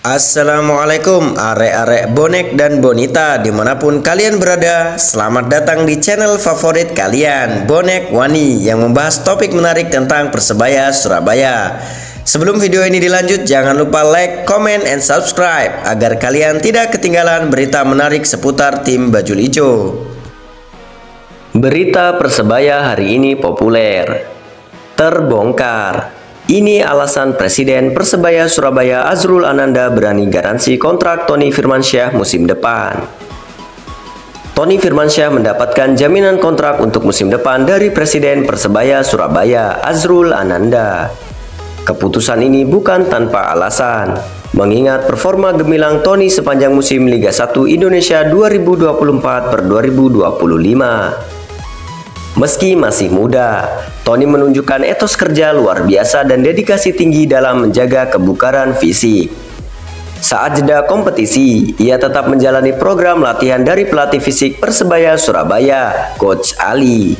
Assalamualaikum arek-arek bonek dan bonita dimanapun kalian berada. Selamat datang di channel favorit kalian, Bonek Wani, yang membahas topik menarik tentang Persebaya Surabaya. Sebelum video ini dilanjut, jangan lupa like, comment, and subscribe agar kalian tidak ketinggalan berita menarik seputar tim bajul ijo. Berita Persebaya hari ini populer. Terbongkar. Ini alasan Presiden Persebaya Surabaya Azrul Ananda berani garansi kontrak Tony Firmansyah musim depan. Tony Firmansyah mendapatkan jaminan kontrak untuk musim depan dari Presiden Persebaya Surabaya Azrul Ananda. Keputusan ini bukan tanpa alasan, mengingat performa gemilang Tony sepanjang musim Liga 1 Indonesia 2024/2025. Meski masih muda, Tony menunjukkan etos kerja luar biasa dan dedikasi tinggi dalam menjaga kebugaran fisik. Saat jeda kompetisi, ia tetap menjalani program latihan dari pelatih fisik Persebaya Surabaya, Coach Ali.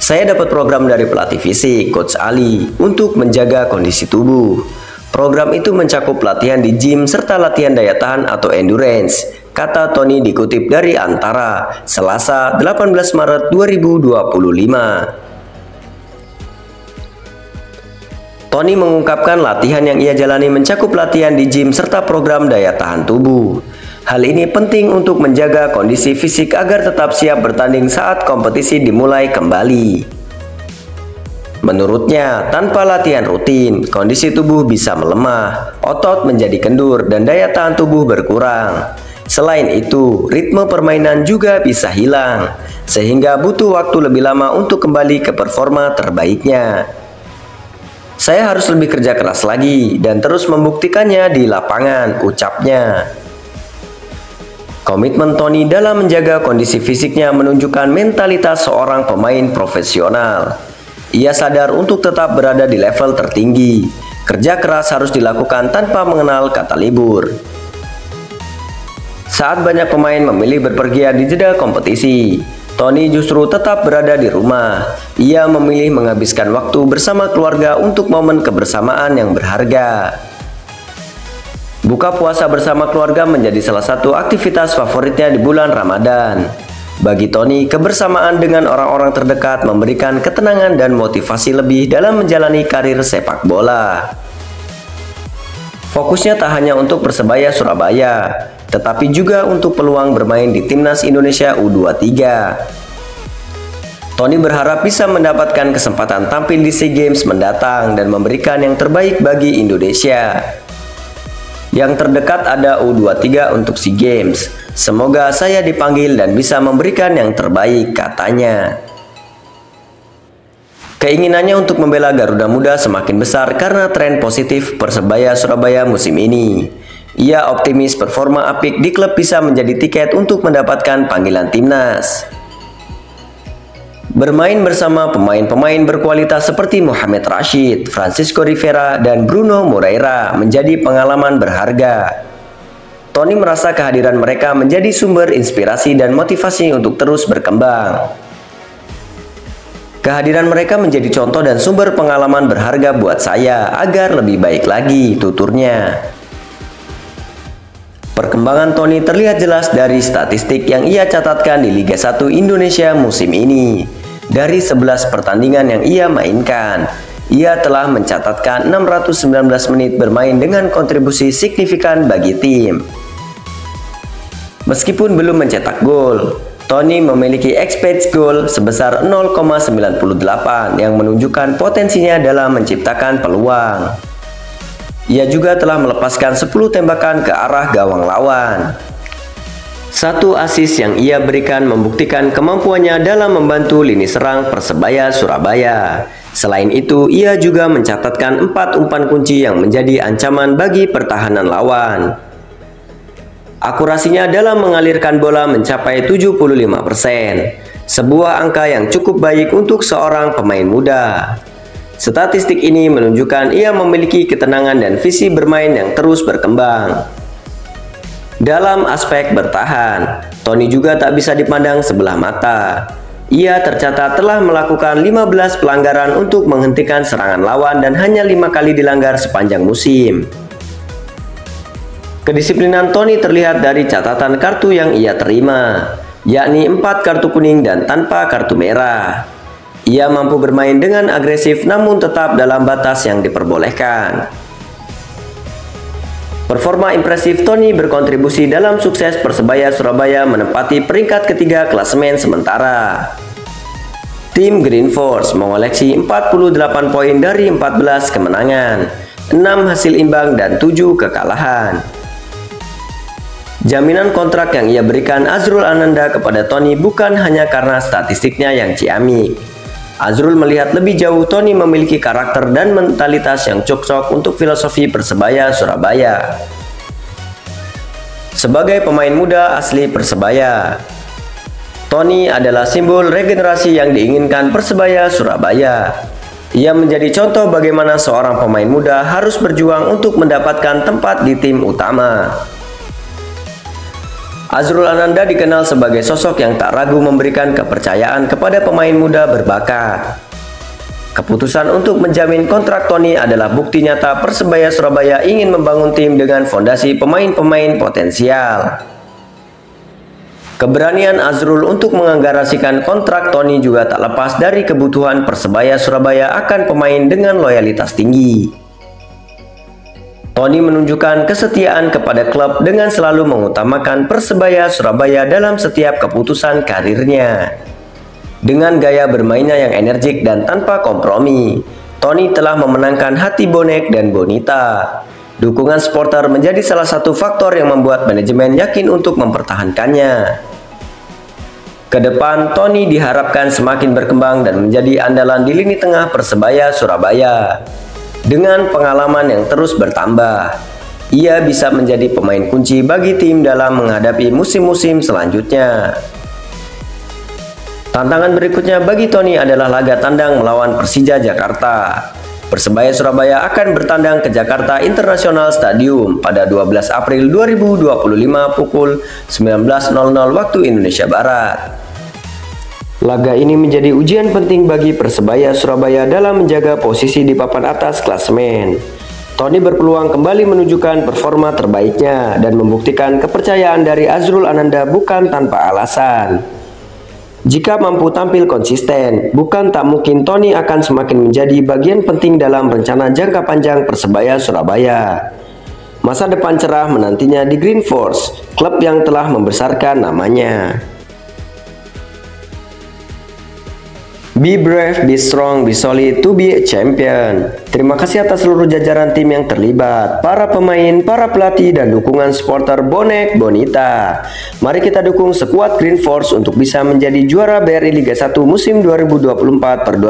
Saya dapat program dari pelatih fisik, Coach Ali, untuk menjaga kondisi tubuh. Program itu mencakup latihan di gym serta latihan daya tahan atau endurance, kata Tony dikutip dari Antara, Selasa 18 Maret 2025. Tony mengungkapkan latihan yang ia jalani mencakup latihan di gym serta program daya tahan tubuh. Hal ini penting untuk menjaga kondisi fisik agar tetap siap bertanding saat kompetisi dimulai kembali. Menurutnya, tanpa latihan rutin, kondisi tubuh bisa melemah, otot menjadi kendur, dan daya tahan tubuh berkurang. Selain itu, ritme permainan juga bisa hilang, sehingga butuh waktu lebih lama untuk kembali ke performa terbaiknya. Saya harus lebih kerja keras lagi dan terus membuktikannya di lapangan, ucapnya. Komitmen Tony dalam menjaga kondisi fisiknya menunjukkan mentalitas seorang pemain profesional. Ia sadar untuk tetap berada di level tertinggi. Kerja keras harus dilakukan tanpa mengenal kata libur. Saat banyak pemain memilih berpergian di jeda kompetisi, Tony justru tetap berada di rumah. Ia memilih menghabiskan waktu bersama keluarga untuk momen kebersamaan yang berharga. Buka puasa bersama keluarga menjadi salah satu aktivitas favoritnya di bulan Ramadan. Bagi Tony, kebersamaan dengan orang-orang terdekat memberikan ketenangan dan motivasi lebih dalam menjalani karir sepak bola. Fokusnya tak hanya untuk Persebaya Surabaya, tetapi juga untuk peluang bermain di Timnas Indonesia U23. Tony berharap bisa mendapatkan kesempatan tampil di SEA Games mendatang dan memberikan yang terbaik bagi Indonesia. Yang terdekat ada U23 untuk SEA Games. Semoga saya dipanggil dan bisa memberikan yang terbaik, katanya. Keinginannya untuk membela Garuda Muda semakin besar karena tren positif Persebaya Surabaya musim ini. Ia optimis performa apik di klub bisa menjadi tiket untuk mendapatkan panggilan timnas. Bermain bersama pemain-pemain berkualitas seperti Mohamed Rashid, Francisco Rivera, dan Bruno Moreira menjadi pengalaman berharga. Tony merasa kehadiran mereka menjadi sumber inspirasi dan motivasi untuk terus berkembang. Kehadiran mereka menjadi contoh dan sumber pengalaman berharga buat saya agar lebih baik lagi, tuturnya. Perkembangan Tony terlihat jelas dari statistik yang ia catatkan di Liga 1 Indonesia musim ini. Dari 11 pertandingan yang ia mainkan, ia telah mencatatkan 619 menit bermain dengan kontribusi signifikan bagi tim. Meskipun belum mencetak gol, Tony memiliki expected goal sebesar 0,98 yang menunjukkan potensinya dalam menciptakan peluang. Ia juga telah melepaskan 10 tembakan ke arah gawang lawan. Satu assist yang ia berikan membuktikan kemampuannya dalam membantu lini serang Persebaya Surabaya. Selain itu, ia juga mencatatkan 4 umpan kunci yang menjadi ancaman bagi pertahanan lawan. Akurasinya dalam mengalirkan bola mencapai 75%, sebuah angka yang cukup baik untuk seorang pemain muda. Statistik ini menunjukkan ia memiliki ketenangan dan visi bermain yang terus berkembang. Dalam aspek bertahan, Tony juga tak bisa dipandang sebelah mata. Ia tercatat telah melakukan 15 pelanggaran untuk menghentikan serangan lawan dan hanya 5 kali dilanggar sepanjang musim. Kedisiplinan Toni terlihat dari catatan kartu yang ia terima, yakni 4 kartu kuning dan tanpa kartu merah. Ia mampu bermain dengan agresif namun tetap dalam batas yang diperbolehkan. Performa impresif Toni berkontribusi dalam sukses Persebaya Surabaya menempati peringkat ketiga klasemen sementara. Tim Green Force mengoleksi 48 poin dari 14 kemenangan, 6 hasil imbang dan 7 kekalahan. Jaminan kontrak yang ia berikan Azrul Ananda kepada Toni bukan hanya karena statistiknya yang ciamik. Azrul melihat lebih jauh Toni memiliki karakter dan mentalitas yang cocok untuk filosofi Persebaya Surabaya. Sebagai pemain muda asli Persebaya, Toni adalah simbol regenerasi yang diinginkan Persebaya Surabaya. Ia menjadi contoh bagaimana seorang pemain muda harus berjuang untuk mendapatkan tempat di tim utama. Azrul Ananda dikenal sebagai sosok yang tak ragu memberikan kepercayaan kepada pemain muda berbakat. Keputusan untuk menjamin kontrak Toni adalah bukti nyata Persebaya Surabaya ingin membangun tim dengan fondasi pemain-pemain potensial. Keberanian Azrul untuk menganggarasikan kontrak Toni juga tak lepas dari kebutuhan Persebaya Surabaya akan pemain dengan loyalitas tinggi. Toni menunjukkan kesetiaan kepada klub dengan selalu mengutamakan Persebaya Surabaya dalam setiap keputusan karirnya. Dengan gaya bermainnya yang energik dan tanpa kompromi, Toni telah memenangkan hati bonek dan bonita. Dukungan supporter menjadi salah satu faktor yang membuat manajemen yakin untuk mempertahankannya. Kedepan, Toni diharapkan semakin berkembang dan menjadi andalan di lini tengah Persebaya Surabaya. Dengan pengalaman yang terus bertambah, ia bisa menjadi pemain kunci bagi tim dalam menghadapi musim-musim selanjutnya. Tantangan berikutnya bagi Toni adalah laga tandang melawan Persija Jakarta. Persebaya Surabaya akan bertandang ke Jakarta International Stadium pada 12 April 2025 pukul 19.00 waktu Indonesia Barat. Laga ini menjadi ujian penting bagi Persebaya Surabaya dalam menjaga posisi di papan atas klasemen. Toni berpeluang kembali menunjukkan performa terbaiknya dan membuktikan kepercayaan dari Azrul Ananda bukan tanpa alasan. Jika mampu tampil konsisten, bukan tak mungkin Toni akan semakin menjadi bagian penting dalam rencana jangka panjang Persebaya Surabaya. Masa depan cerah menantinya di Green Force, klub yang telah membesarkan namanya. Be brave, be strong, be solid to be a champion. Terima kasih atas seluruh jajaran tim yang terlibat, para pemain, para pelatih, dan dukungan supporter bonek bonita. Mari kita dukung sekuat Green Force untuk bisa menjadi juara BRI Liga 1 musim 2024-2025.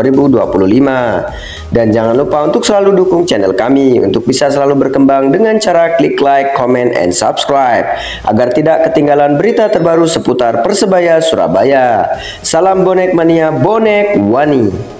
Dan jangan lupa untuk selalu dukung channel kami untuk bisa selalu berkembang dengan cara klik like, comment, and subscribe agar tidak ketinggalan berita terbaru seputar Persebaya Surabaya. Salam bonek mania, bonek Wani.